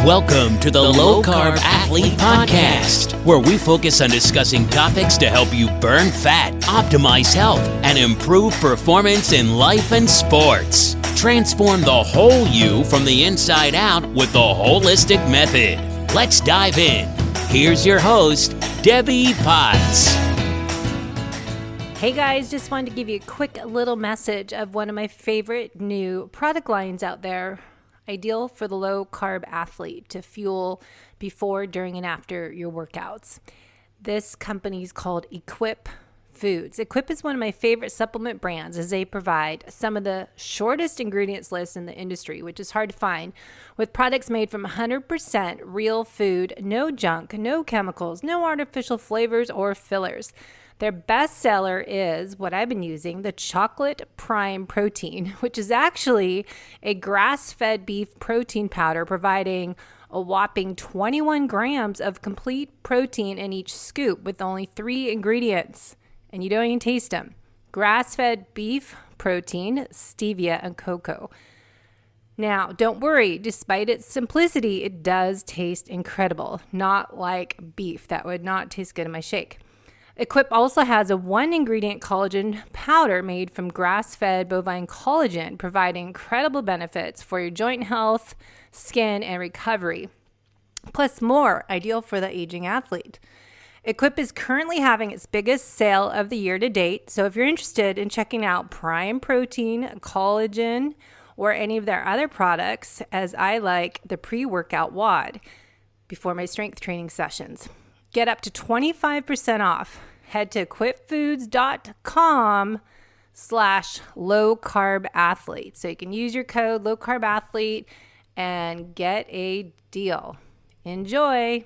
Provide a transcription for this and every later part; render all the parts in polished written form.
Welcome to the Low Carb Athlete Podcast, where we focus on discussing topics to help you burn fat, optimize health, and improve performance in life and sports. Transform the whole you from the inside out with the holistic method. Let's dive in. Here's your host, Debbie Potts. Hey guys, just wanted to give you a quick little message of one of my favorite new product lines out there. Ideal for the low carb athlete to fuel before, during, and after your workouts. This company is called Equip Foods. Equip is one of my favorite supplement brands as they provide some of the shortest ingredients lists in the industry, which is hard to find, with products made from 100% real food, no junk, no chemicals, no artificial flavors or fillers. Their best seller is what I've been using, the Chocolate Prime Protein, which is actually a grass-fed beef protein powder providing a whopping 21 grams of complete protein in each scoop with only 3 ingredients, and you don't even taste them. Grass-fed beef protein, stevia, and cocoa. Now, don't worry, despite its simplicity, it does taste incredible, not like beef. That would not taste good in my shake. Equip also has a 1-ingredient collagen powder made from grass-fed bovine collagen, providing incredible benefits for your joint health, skin, and recovery. Plus more, ideal for the aging athlete. Equip is currently having its biggest sale of the year to date, so if you're interested in checking out Prime Protein, collagen, or any of their other products, as I like the pre-workout WOD before my strength training sessions, get up to 25% off. Head to equipfoods.com/low-carb-athlete. So you can use your code low-carb-athlete and get a deal. Enjoy.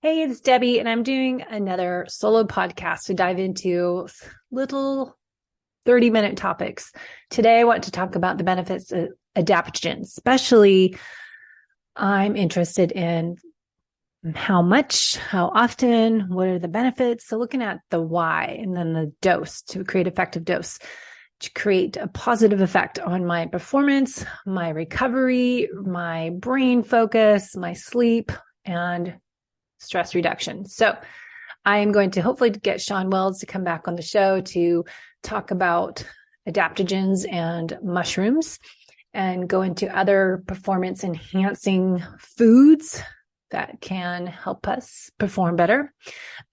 Hey, it's Debbie, and I'm doing another solo podcast to dive into little 30-minute topics. Today, I want to talk about the benefits of adaptogens, especially I'm interested in how much, how often, what are the benefits? So looking at the why and then the dose to create effective dose to create a positive effect on my performance, my recovery, my brain focus, my sleep, and stress reduction. So I am going to hopefully get Sean Wells to come back on the show to talk about adaptogens and mushrooms and go into other performance enhancing foods that can help us perform better,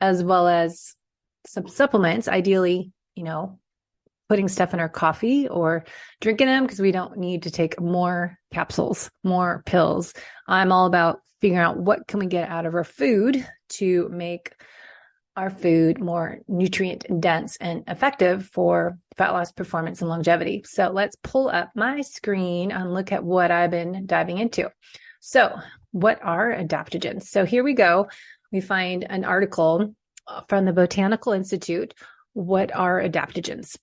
as well as some supplements, ideally, putting stuff in our coffee or drinking them because we don't need to take more capsules, more pills. I'm all about figuring out what can we get out of our food to make our food more nutrient dense and effective for fat loss, performance, and longevity. So let's pull up my screen and look at what I've been diving into. So what are adaptogens? So here we go. We find an article from the Botanical Institute. What are adaptogens?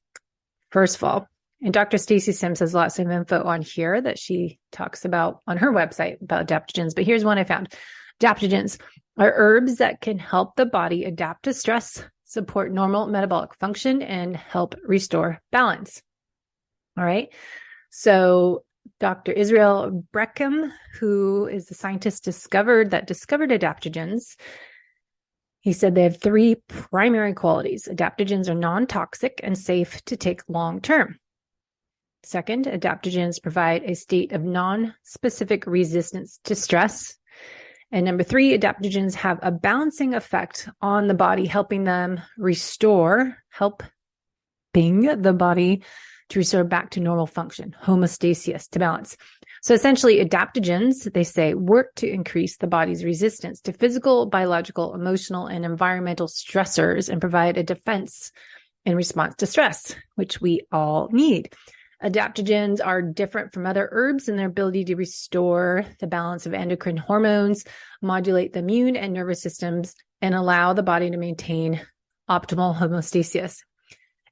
First of all, and Dr. Stacy Sims has lots of info on here that she talks about on her website about adaptogens. But here's one I found. Adaptogens are herbs that can help the body adapt to stress, support normal metabolic function, and help restore balance. All right. So Dr. Israel Breckham, who is the scientist discovered adaptogens, he said they have 3 primary qualities. Adaptogens are non-toxic and safe to take long-term. Second, adaptogens provide a state of non-specific resistance to stress. And number 3, adaptogens have a balancing effect on the body, helping the body to restore back to normal function, homeostasis, to balance. So essentially, adaptogens, they say, work to increase the body's resistance to physical, biological, emotional, and environmental stressors and provide a defense in response to stress, which we all need. Adaptogens are different from other herbs in their ability to restore the balance of endocrine hormones, modulate the immune and nervous systems, and allow the body to maintain optimal homeostasis.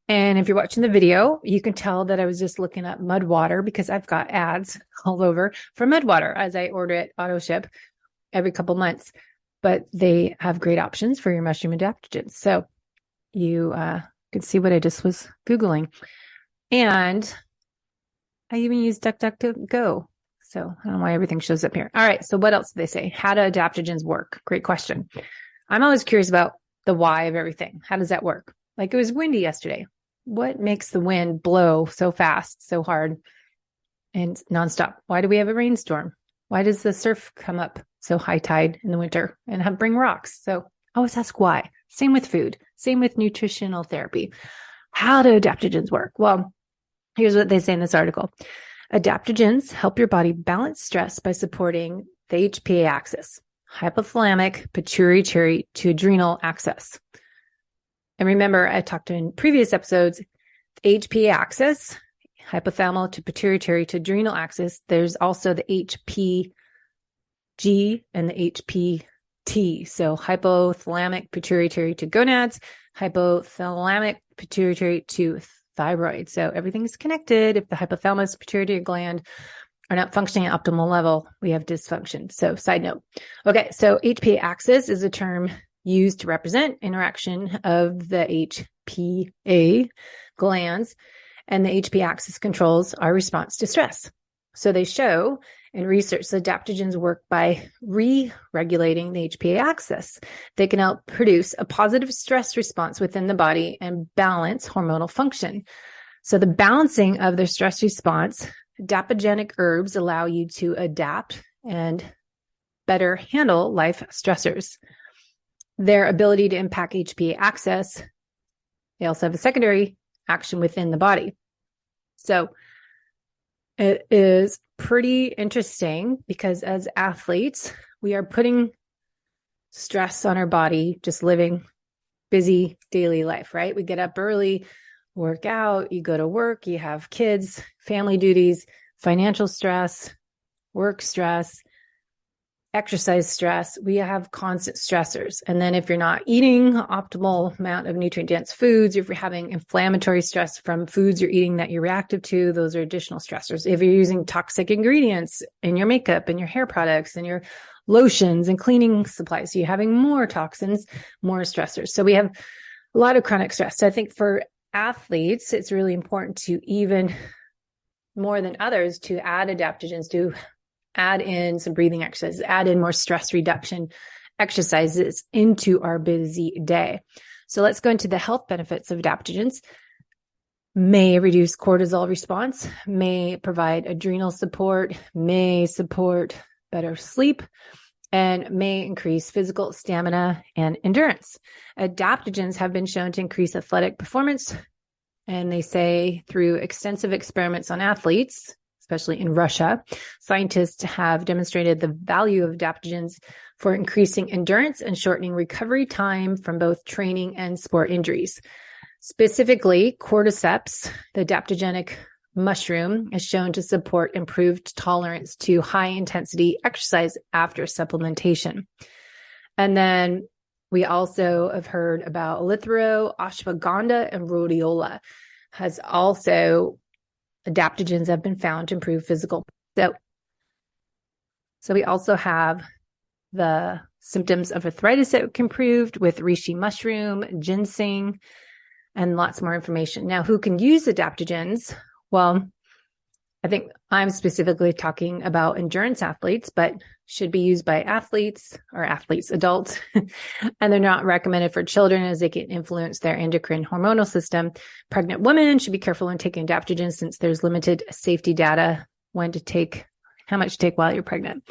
And if you're watching the video, you can tell that I was just looking up mud water because I've got ads all over for mud water as I order it auto ship every couple months. But they have great options for your mushroom adaptogens. So you can see what I just was Googling. And I even use DuckDuckGo. So I don't know why everything shows up here. All right. So what else do they say? How do adaptogens work? Great question. I'm always curious about the why of everything. How does that work? Like it was windy yesterday. What makes the wind blow so fast, so hard and nonstop? Why do we have a rainstorm? Why does the surf come up so high tide in the winter and bring rocks? So I always ask why. Same with food. Same with nutritional therapy. How do adaptogens work? Well, here's what they say in this article. Adaptogens help your body balance stress by supporting the HPA axis, hypothalamic, pituitary to adrenal axis. And remember, I talked in previous episodes, the HPA axis, hypothalamus to pituitary to adrenal axis. There's also the HPG and the HPT. So hypothalamic pituitary to gonads, hypothalamic pituitary to thyroid. So everything's connected. If the hypothalamus pituitary gland are not functioning at optimal level, we have dysfunction. So side note. Okay. So HPA axis is a term used to represent interaction of the HPA glands, and the HPA axis controls our response to stress. So they show in research that adaptogens work by re-regulating the HPA axis. They can help produce a positive stress response within the body and balance hormonal function. So the balancing of their stress response, adaptogenic herbs allow you to adapt and better handle life stressors. Their ability to impact HPA axis, they also have a secondary action within the body. So it is pretty interesting because as athletes, we are putting stress on our body, just living busy daily life, right? We get up early, work out, you go to work, you have kids, family duties, financial stress, work stress, exercise stress. We have constant stressors. And then if you're not eating optimal amount of nutrient-dense foods, if you're having inflammatory stress from foods you're eating that you're reactive to, those are additional stressors. If you're using toxic ingredients in your makeup and your hair products and your lotions and cleaning supplies, so you're having more toxins, more stressors. So we have a lot of chronic stress. So I think for athletes, it's really important to, even more than others, to add adaptogens, to add in some breathing exercises, add in more stress reduction exercises into our busy day. So let's go into the health benefits of adaptogens. May reduce cortisol response, may provide adrenal support, may support better sleep, and may increase physical stamina and endurance. Adaptogens have been shown to increase athletic performance, and they say through extensive experiments on athletes, especially in Russia, scientists have demonstrated the value of adaptogens for increasing endurance and shortening recovery time from both training and sport injuries. Specifically, cordyceps, the adaptogenic mushroom, is shown to support improved tolerance to high-intensity exercise after supplementation. And then we also have heard about eleuthero, ashwagandha, and rhodiola has also adaptogens have been found to improve physical. So we also have the symptoms of arthritis that can be improved with reishi mushroom, ginseng, and lots more information. Now, who can use adaptogens? Well, I think I'm specifically talking about endurance athletes, but should be used by athletes, adults, and they're not recommended for children as they can influence their endocrine hormonal system. Pregnant women should be careful when taking adaptogens since there's limited safety data how much to take while you're pregnant.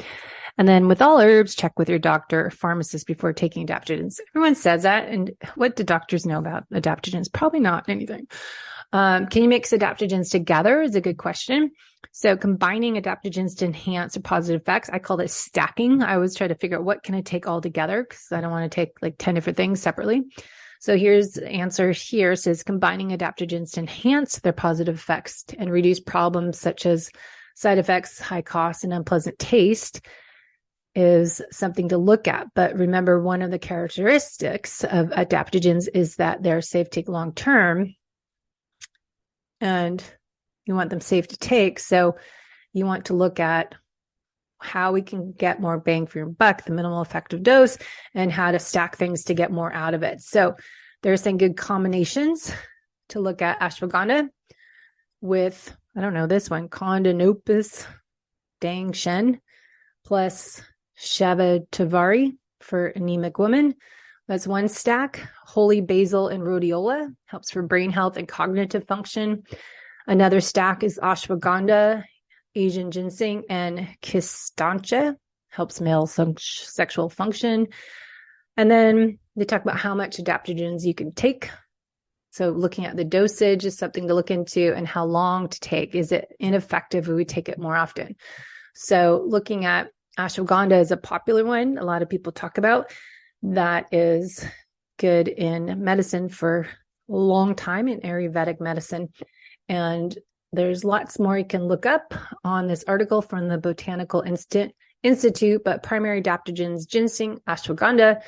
And then with all herbs, check with your doctor or pharmacist before taking adaptogens. Everyone says that. And what do doctors know about adaptogens? Probably not anything. Can you mix adaptogens together is a good question. So combining adaptogens to enhance the positive effects, I call this stacking. I always try to figure out what can I take all together because I don't want to take like 10 different things separately. So here's the answer here. It says combining adaptogens to enhance their positive effects and reduce problems such as side effects, high cost, and unpleasant taste is something to look at. But remember, one of the characteristics of adaptogens is that they're safe to take long term. And you want them safe to take. So you want to look at how we can get more bang for your buck, the minimal effective dose, and how to stack things to get more out of it. So there's some good combinations to look at ashwagandha with, this one, Condonopus Dang Shen, plus Shava for anemic women. That's one stack. Holy basil and rhodiola helps for brain health and cognitive function. Another stack is ashwagandha, Asian ginseng, and kistancha, helps male sexual function. And then they talk about how much adaptogens you can take. So looking at the dosage is something to look into, and how long to take. Is it ineffective if we take it more often? So looking at ashwagandha is a popular one a lot of people talk about. That is good in medicine for a long time, in Ayurvedic medicine. And there's lots more you can look up on this article from the Botanical Institute, but primary adaptogens: ginseng, ashwagandha,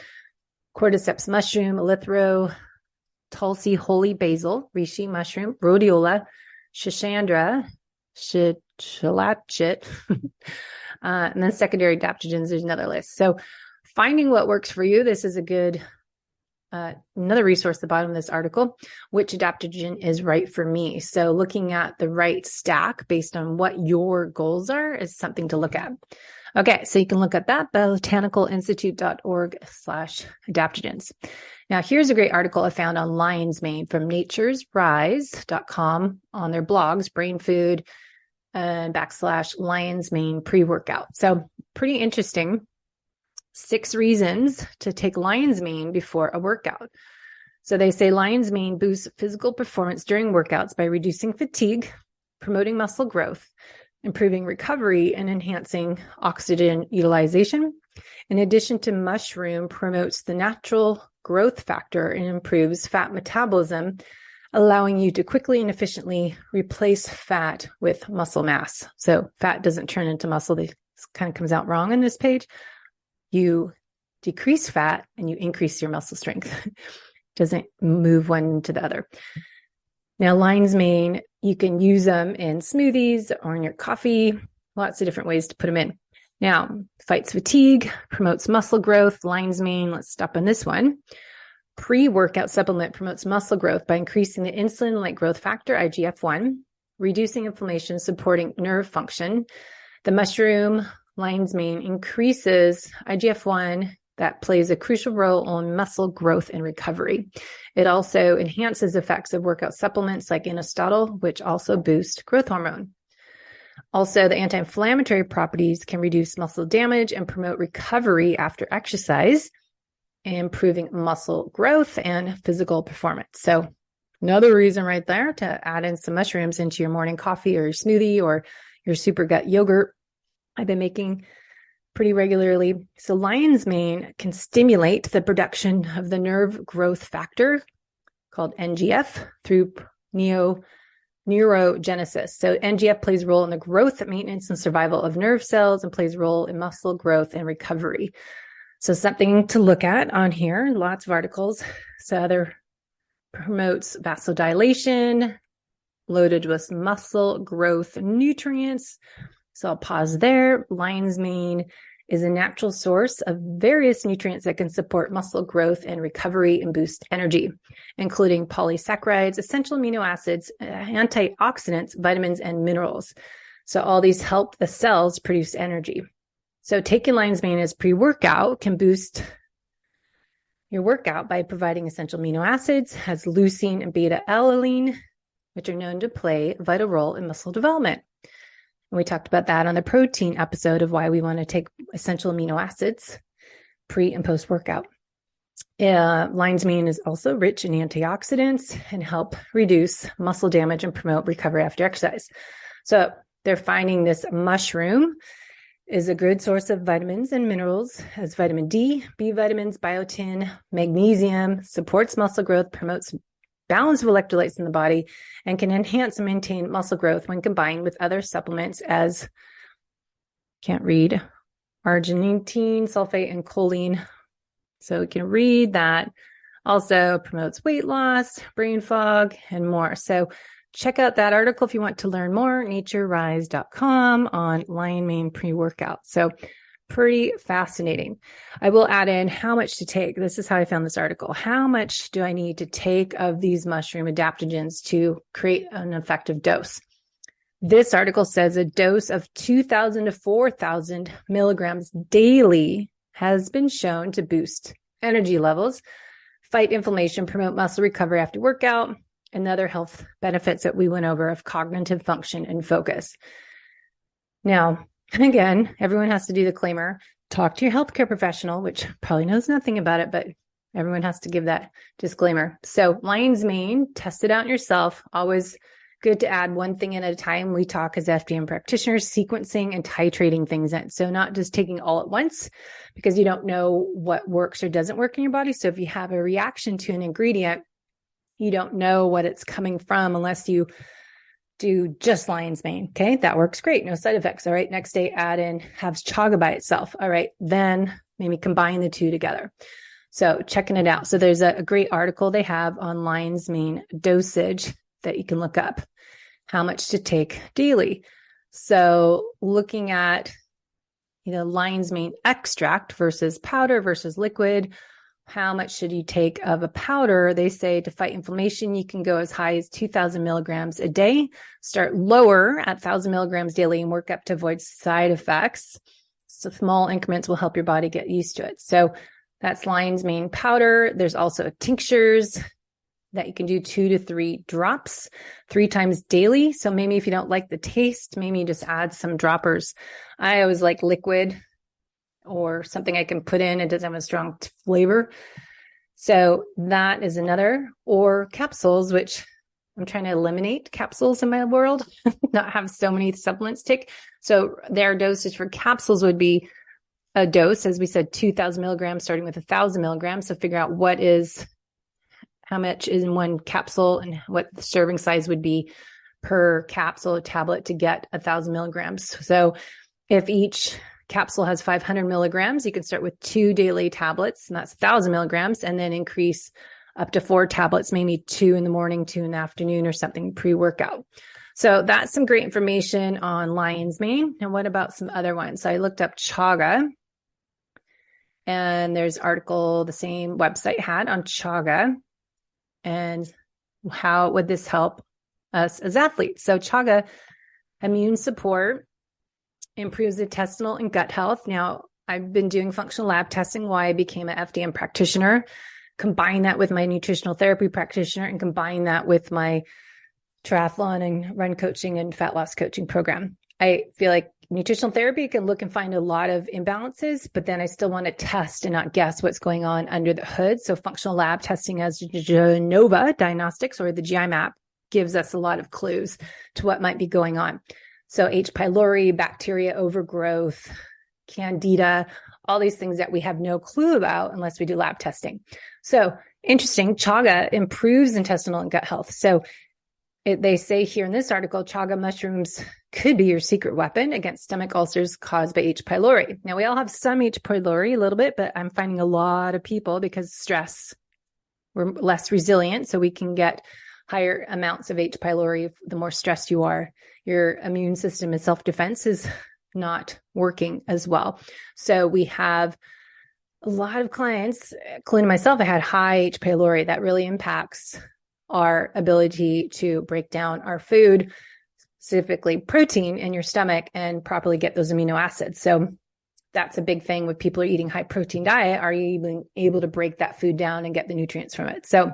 cordyceps mushroom, eleuthero, tulsi, holy basil, reishi mushroom, rhodiola, shishandra, shilachit, and then secondary adaptogens. There's another list. So finding what works for you. This is a good another resource at the bottom of this article, which adaptogen is right for me. So looking at the right stack based on what your goals are is something to look at. Okay, so you can look at that, botanicalinstitute.org/adaptogens. Now, here's a great article I found on lion's mane from naturesrise.com on their blogs, Brain Food and /lion's mane pre-workout. So pretty interesting. 6 reasons to take lion's mane before a workout. So they say lion's mane boosts physical performance during workouts by reducing fatigue, promoting muscle growth, improving recovery, and enhancing oxygen utilization. In addition to mushroom, promotes the natural growth factor and improves fat metabolism, allowing you to quickly and efficiently replace fat with muscle mass. So fat doesn't turn into muscle. This kind of comes out wrong on this page. You decrease fat and you increase your muscle strength. Doesn't move one to the other. Now, lion's mane, you can use them in smoothies or in your coffee. Lots of different ways to put them in. Now, fights fatigue, promotes muscle growth. Lion's mane, let's stop on this one. Pre-workout supplement promotes muscle growth by increasing the insulin-like growth factor, IGF-1, reducing inflammation, supporting nerve function. The mushroom lion's mane increases IGF-1 that plays a crucial role in muscle growth and recovery. It also enhances effects of workout supplements like inositol, which also boost growth hormone. Also, the anti-inflammatory properties can reduce muscle damage and promote recovery after exercise, improving muscle growth and physical performance. So another reason right there to add in some mushrooms into your morning coffee or your smoothie or your super gut yogurt. I've been making pretty regularly. So lion's mane can stimulate the production of the nerve growth factor called NGF through neurogenesis. So NGF plays a role in the growth, maintenance, and survival of nerve cells and plays a role in muscle growth and recovery. So something to look at on here, lots of articles. So other promotes vasodilation, loaded with muscle growth nutrients. So I'll pause there. Lion's mane is a natural source of various nutrients that can support muscle growth and recovery and boost energy, including polysaccharides, essential amino acids, antioxidants, vitamins, and minerals. So all these help the cells produce energy. So taking lion's mane as pre-workout can boost your workout by providing essential amino acids, has leucine and beta-alanine, which are known to play a vital role in muscle development. And we talked about that on the protein episode of why we want to take essential amino acids pre and post workout. Lion's mane is also rich in antioxidants and help reduce muscle damage and promote recovery after exercise. So they're finding this mushroom is a good source of vitamins and minerals, as vitamin D, B vitamins, biotin, magnesium, supports muscle growth, promotes balance of electrolytes in the body, and can enhance and maintain muscle growth when combined with other supplements as, arginine, sulfate, and choline. So you can read that. Also promotes weight loss, brain fog, and more. So check out that article if you want to learn more, naturerise.com on lion mane pre-workout. So pretty fascinating. I will add in how much to take. This is how I found this article. How much do I need to take of these mushroom adaptogens to create an effective dose? This article says a dose of 2,000 to 4,000 milligrams daily has been shown to boost energy levels, fight inflammation, promote muscle recovery after workout, and other health benefits that we went over of cognitive function and focus. Now, again, everyone has to do the disclaimer. Talk to your healthcare professional, which probably knows nothing about it, but everyone has to give that disclaimer. So lion's mane, test it out yourself. Always good to add one thing in at a time. We talk as FDN practitioners, sequencing and titrating things in. So not just taking all at once, because you don't know what works or doesn't work in your body. So if you have a reaction to an ingredient, you don't know what it's coming from unless you do just lion's mane. Okay, that works great. No side effects. All right, next day add in, have chaga by itself. All right, then maybe combine the two together. So checking it out. So there's a great article they have on lion's mane dosage that you can look up, how much to take daily. So looking at, lion's mane extract versus powder versus liquid, how much should you take of a powder? They say to fight inflammation, you can go as high as 2,000 milligrams a day, start lower at 1,000 milligrams daily and work up to avoid side effects. So small increments will help your body get used to it. So that's lion's mane powder. There's also tinctures that you can do 2 to 3 drops 3 times daily. So maybe if you don't like the taste, maybe you just add some droppers. I always like liquid or something I can put in. It doesn't have a strong flavor. So that is another, or capsules, which I'm trying to eliminate capsules in my world, not have so many supplements take. So their dosage for capsules would be a dose, as we said, 2,000 milligrams, starting with 1,000 milligrams. So figure out how much is in one capsule and what the serving size would be per capsule or tablet to get 1,000 milligrams. So if each capsule has 500 milligrams, you can start with 2 daily tablets, and that's 1,000 milligrams, and then increase up to 4 tablets, maybe 2 in the morning, 2 in the afternoon, or something pre-workout. So that's some great information on lion's mane. And what about some other ones? So I looked up chaga, and there's an article the same website had on chaga and how would this help us as athletes. So chaga, immune support, improves intestinal and gut health. Now, I've been doing functional lab testing while I became an FDN practitioner, combine that with my nutritional therapy practitioner, and combine that with my triathlon and run coaching and fat loss coaching program. I feel like nutritional therapy can look and find a lot of imbalances, but then I still want to test and not guess what's going on under the hood. So functional lab testing as Genova Diagnostics or the GI map gives us a lot of clues to what might be going on. So H. pylori, bacteria overgrowth, candida, all these things that we have no clue about unless we do lab testing. So interesting, chaga improves intestinal and gut health. So they say here in this article, chaga mushrooms could be your secret weapon against stomach ulcers caused by H. pylori. Now, we all have some H. pylori a little bit, but I'm finding a lot of people, because stress, we're less resilient, so we can get higher amounts of H. pylori the more stressed you are. Your immune system and self-defense is not working as well. So we have a lot of clients, including myself, I had high H. pylori that really impacts our ability to break down our food, specifically protein in your stomach, and properly get those amino acids. So that's a big thing with people who are eating high protein diet. Are you even able to break that food down and get the nutrients from it? So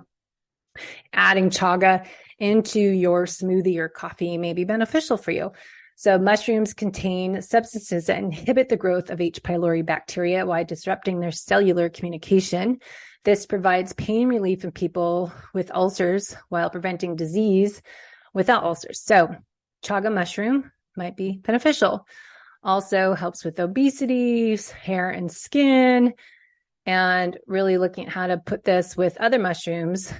adding chaga into your smoothie or coffee may be beneficial for you. So mushrooms contain substances that inhibit the growth of H. pylori bacteria while disrupting their cellular communication. This provides pain relief in people with ulcers while preventing disease without ulcers. So chaga mushroom might be beneficial. Also helps with obesity, hair and skin, and really looking at how to put this with other mushrooms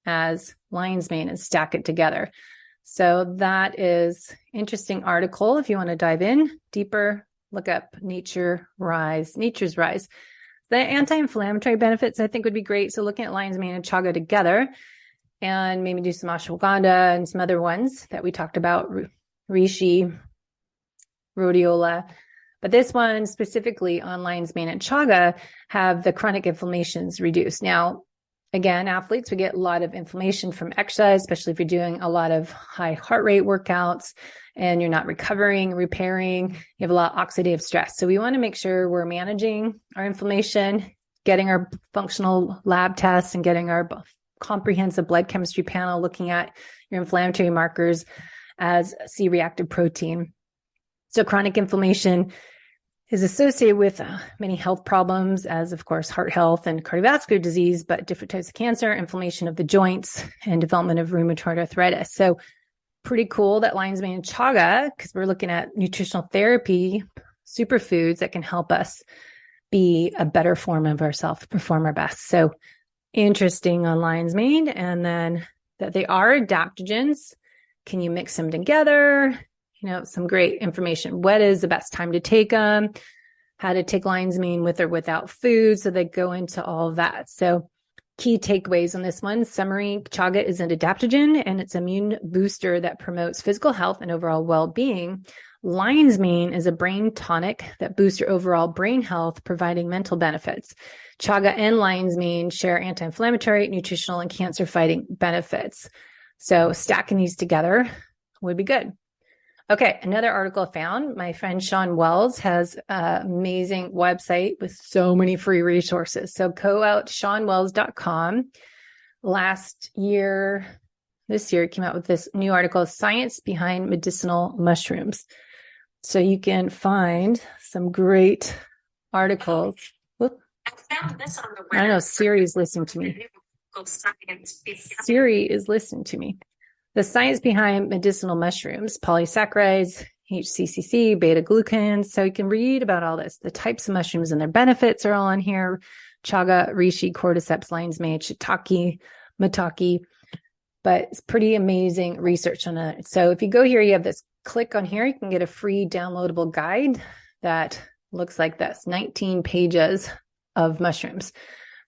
as lion's mane and stack it together. So that is interesting article. If you want to dive in deeper, look up Nature's Rise. The anti-inflammatory benefits, I think, would be great. So looking at lion's mane and chaga together, and maybe do some ashwagandha and some other ones that we talked about, reishi, rhodiola. But this one specifically on lion's mane and chaga have the chronic inflammations reduced. Now, again, athletes, we get a lot of inflammation from exercise, especially if you're doing a lot of high heart rate workouts and you're not recovering, repairing. You have a lot of oxidative stress. So we want to make sure we're managing our inflammation, getting our functional lab tests and getting our comprehensive blood chemistry panel, looking at your inflammatory markers as C-reactive protein. So chronic inflammation is associated with many health problems, as of course, heart health and cardiovascular disease, but different types of cancer, inflammation of the joints, and development of rheumatoid arthritis. So pretty cool that lion's mane and chaga, because we're looking at nutritional therapy, superfoods that can help us be a better form of ourselves, perform our best. So interesting on lion's mane, and then that they are adaptogens. Can you mix them together? Some great information. What is the best time to take them? How to take lion's mane with or without food. So they go into all of that. So key takeaways on this one. Summary, chaga is an adaptogen and it's an immune booster that promotes physical health and overall well-being. Lion's mane is a brain tonic that boosts your overall brain health, providing mental benefits. Chaga and lion's mane share anti-inflammatory, nutritional, and cancer-fighting benefits. So stacking these together would be good. Okay, another article I found. My friend Sean Wells has an amazing website with so many free resources. So go out to seanwells.com. This year, it came out with this new article, Science Behind Medicinal Mushrooms. So you can find some great articles. Whoop. I found this on the web. I don't know, Siri is listening to me. Siri is listening to me. The science behind medicinal mushrooms, polysaccharides, HCCC, beta-glucans. So you can read about all this. The types of mushrooms and their benefits are all on here. Chaga, reishi, cordyceps, lion's mane, shiitake, maitake. But it's pretty amazing research on it. So if you go here, you have this click on here. You can get a free downloadable guide that looks like this, 19 pages of mushrooms.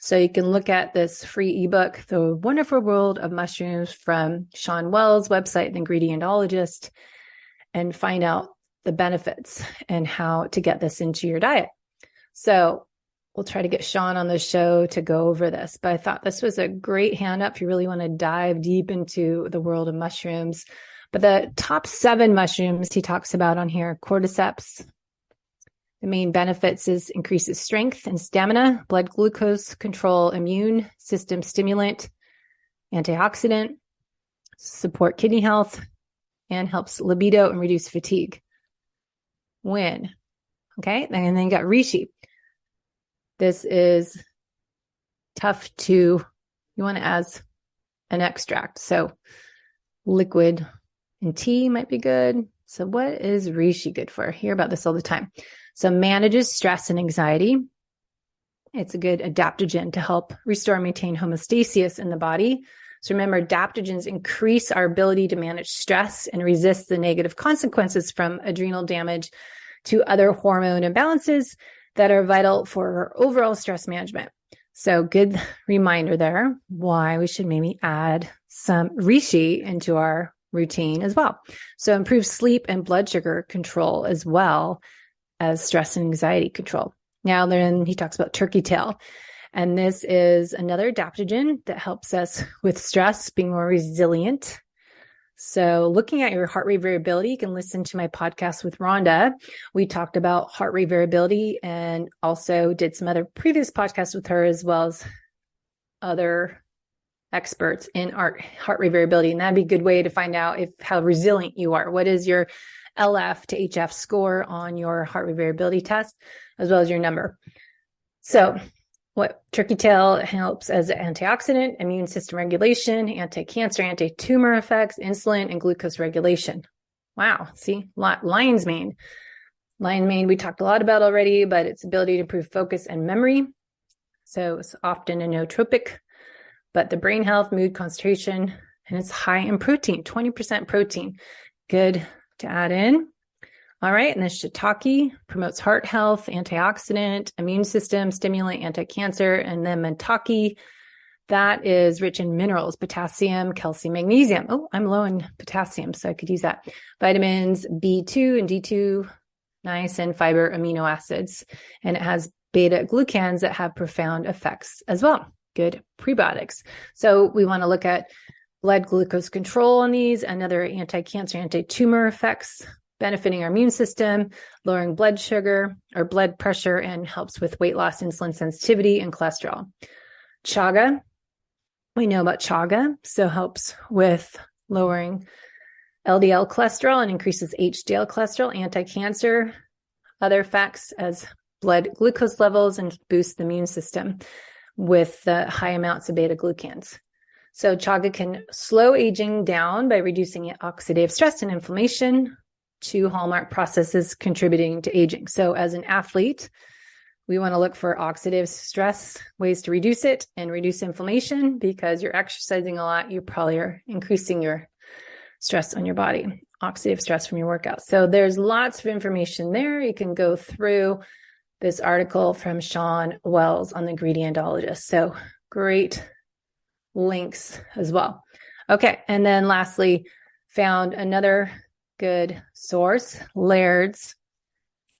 So you can look at this free ebook, The Wonderful World of Mushrooms, from Sean Wells' website, The Ingredientologist, and find out the benefits and how to get this into your diet. So we'll try to get Sean on the show to go over this. But I thought this was a great handout if you really want to dive deep into the world of mushrooms. But the top 7 mushrooms he talks about on here, cordyceps. The main benefits is increases strength and stamina, blood glucose control, immune system stimulant, antioxidant, support kidney health, and helps libido and reduce fatigue. Okay, and then you got reishi. This is you want it as an extract. So liquid and tea might be good. So what is reishi good for? I hear about this all the time. So manages stress and anxiety. It's a good adaptogen to help restore and maintain homeostasis in the body. So remember, adaptogens increase our ability to manage stress and resist the negative consequences from adrenal damage to other hormone imbalances that are vital for overall stress management. So good reminder there why we should maybe add some reishi into our routine as well. So improve sleep and blood sugar control as well as stress and anxiety control. Now then he talks about turkey tail. And this is another adaptogen that helps us with stress, being more resilient. So looking at your heart rate variability, you can listen to my podcast with Rhonda. We talked about heart rate variability and also did some other previous podcasts with her, as well as other experts in heart rate variability. And that'd be a good way to find out how resilient you are. What is your LF to HF score on your heart rate variability test, as well as your number. So what turkey tail helps as an antioxidant, immune system regulation, anti-cancer, anti-tumor effects, insulin, and glucose regulation. Wow. See, lion's mane. Lion's mane we talked a lot about already, but its ability to improve focus and memory. So it's often a nootropic, but the brain health, mood, concentration, and it's high in protein, 20% protein. Good to add in. All right. And the shiitake promotes heart health, antioxidant, immune system, stimulant, anti-cancer. And then maitake, that is rich in minerals, potassium, calcium, magnesium. Oh, I'm low in potassium, so I could use that. Vitamins B2 and D2, niacin, fiber, amino acids. And it has beta-glucans that have profound effects as well. Good prebiotics. So we want to look at blood glucose control on these, and other anti-cancer, anti-tumor effects, benefiting our immune system, lowering blood sugar or blood pressure, and helps with weight loss, insulin sensitivity, and cholesterol. Chaga, we know about chaga, so helps with lowering LDL cholesterol and increases HDL cholesterol, anti-cancer, other effects as blood glucose levels, and boosts the immune system with high amounts of beta glucans. So chaga can slow aging down by reducing oxidative stress and inflammation, two hallmark processes contributing to aging. So as an athlete, we want to look for oxidative stress, ways to reduce it and reduce inflammation, because you're exercising a lot. You probably are increasing your stress on your body, oxidative stress from your workout. So there's lots of information there. You can go through this article from Sean Wells on the Ingredientologist. So great links as well. Okay. And then lastly, found another good source. Laird's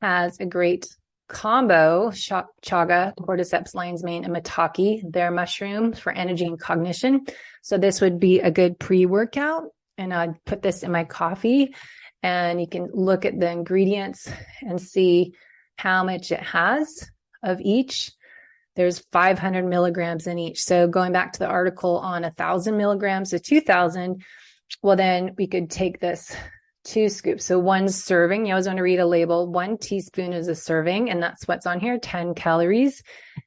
has a great combo, chaga, cordyceps, lion's mane, and maitake. They're mushrooms for energy and cognition. So this would be a good pre-workout. And I'd put this in my coffee, and you can look at the ingredients and see how much it has of each. There's 500 milligrams in each. So going back to the article on 1,000 milligrams to 2,000, well, then we could take this 2 scoops. So 1 serving, you always want to read a label. 1 teaspoon is a serving, and that's what's on here, 10 calories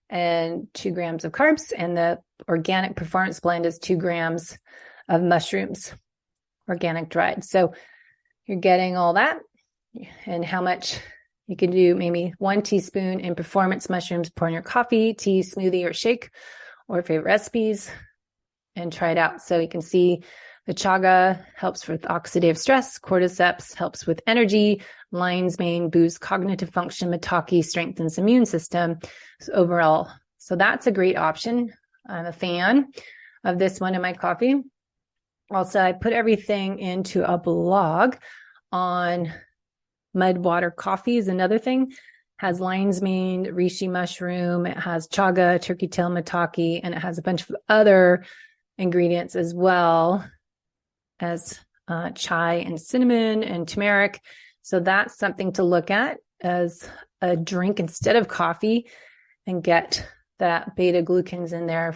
and 2 grams of carbs. And the organic performance blend is 2 grams of mushrooms, organic dried. So you're getting all that, and how much you can do, maybe 1 teaspoon in performance mushrooms, pour in your coffee, tea, smoothie, or shake, or favorite recipes, and try it out. So you can see the chaga helps with oxidative stress, cordyceps helps with energy, lion's mane boosts cognitive function, maitake strengthens immune system overall. So that's a great option. I'm a fan of this one in my coffee. Also, I put everything into a blog on mud water coffee is another thing. Has lion's mane, reishi mushroom, it has chaga, turkey tail, maitake, and it has a bunch of other ingredients as well as chai and cinnamon and turmeric. So that's something to look at as a drink instead of coffee, and get that beta glucans in there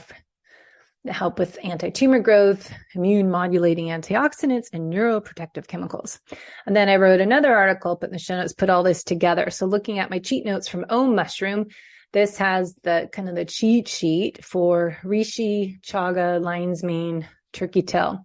to help with anti-tumor growth, immune modulating antioxidants, and neuroprotective chemicals. And then I wrote another article, put in the show notes, put all this together. So looking at my cheat notes from Om Mushroom, this has the kind of the cheat sheet for reishi, chaga, lion's mane, turkey tail,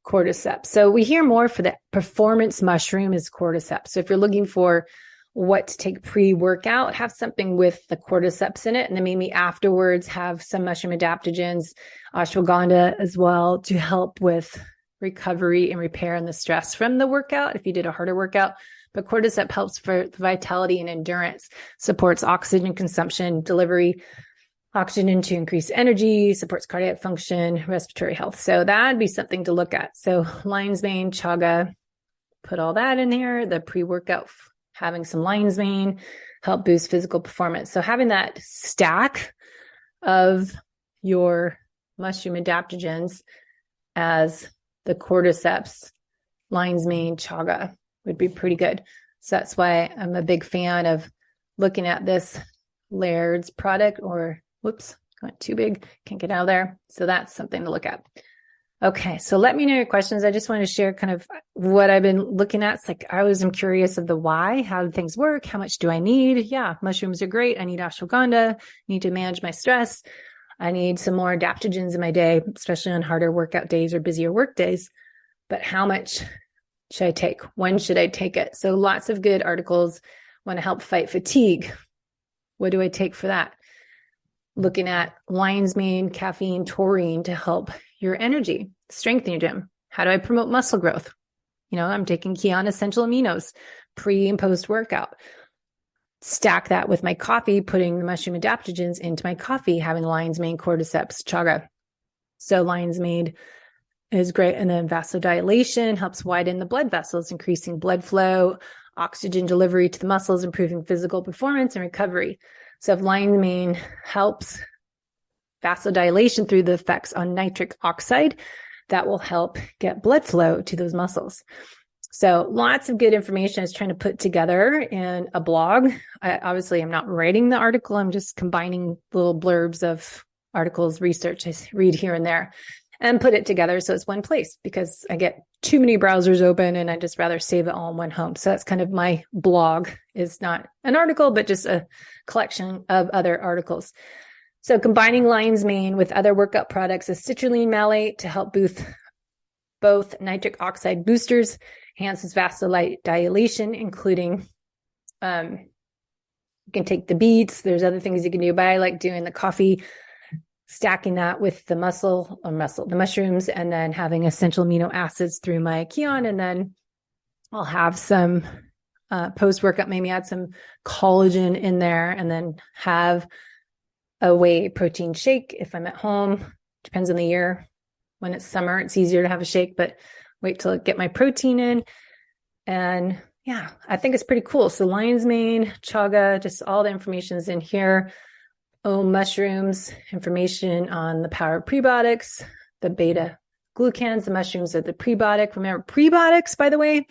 cordyceps. So we hear more for the performance mushroom is cordyceps. So if you're looking for what to take pre-workout, have something with the cordyceps in it. And then maybe afterwards have some mushroom adaptogens, ashwagandha as well, to help with recovery and repair and the stress from the workout if you did a harder workout. But cordyceps helps for vitality and endurance, supports oxygen consumption, delivery, oxygen to increase energy, supports cardiac function, respiratory health. So that'd be something to look at. So lion's mane, chaga, put all that in here. The pre-workout, having some lion's mane, help boost physical performance. So having that stack of your mushroom adaptogens as the cordyceps, lion's mane, chaga would be pretty good. So that's why I'm a big fan of looking at this Laird's product, or whoops, got too big, can't get out of there. So that's something to look at. Okay, so let me know your questions. I just want to share kind of what I've been looking at. It's like I always am curious of the why, how do things work? How much do I need? Yeah, mushrooms are great. I need ashwagandha, need to manage my stress. I need some more adaptogens in my day, especially on harder workout days or busier work days. But how much should I take? When should I take it? So lots of good articles want to help fight fatigue. What do I take for that? Looking at lion's mane, caffeine, taurine to help your energy, strengthen your gym. How do I promote muscle growth? I'm taking Kion essential aminos pre and post workout. Stack that with my coffee, putting the mushroom adaptogens into my coffee, having lion's mane, cordyceps, chaga. So lion's mane is great. And then vasodilation helps widen the blood vessels, increasing blood flow, oxygen delivery to the muscles, improving physical performance and recovery. So if lion's mane helps vasodilation through the effects on nitric oxide, that will help get blood flow to those muscles. So lots of good information I was trying to put together in a blog. Obviously, I'm not writing the article. I'm just combining little blurbs of articles, research I read here and there, and put it together so it's one place, because I get too many browsers open and I just rather save it all in one home. So that's kind of my blog. Is not an article, but just a collection of other articles. So combining lion's mane with other workout products is citrulline malate to help boost both nitric oxide boosters, enhances vasodilation, including you can take the beets. There's other things you can do, but I like doing the coffee, stacking that with the the mushrooms, and then having essential amino acids through my Kion. And then I'll have some post-workout, maybe add some collagen in there, and then have a whey protein shake if I'm at home. Depends on the year. When it's summer, it's easier to have a shake, but wait till I get my protein in. And yeah, I think it's pretty cool. So lion's mane, chaga, just all the information is in here. Mushrooms, information on the power of prebiotics, the beta glucans. The mushrooms are the prebiotic. Remember, prebiotics, by the way,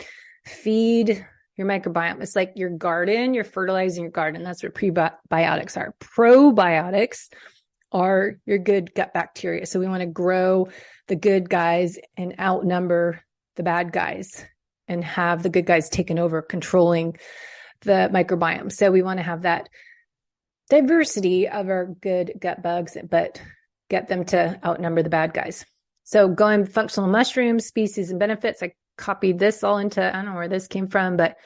feed your microbiome. It's like your garden, you're fertilizing your garden. That's what prebiotics are. Probiotics are your good gut bacteria. So we want to grow the good guys and outnumber the bad guys and have the good guys taken over, controlling the microbiome. So we want to have that diversity of our good gut bugs, but get them to outnumber the bad guys. So going functional mushrooms, species and benefits. I copied this all into, I don't know where this came from, but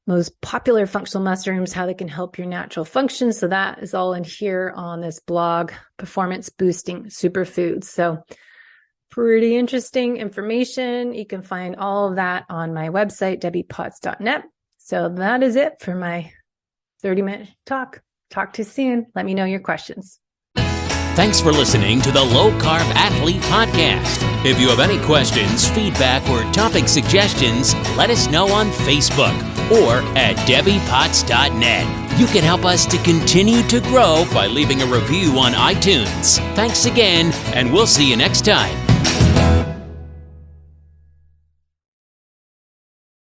most popular functional mushrooms, how they can help your natural functions. So that is all in here on this blog, Performance Boosting Superfoods. So pretty interesting information. You can find all of that on my website, debbiepotts.net. So that is it for my 30-minute talk. Talk to you soon. Let me know your questions. Thanks for listening to the Low Carb Athlete Podcast. If you have any questions, feedback, or topic suggestions, let us know on Facebook or at debbiepotts.net. You can help us to continue to grow by leaving a review on iTunes. Thanks again, and we'll see you next time.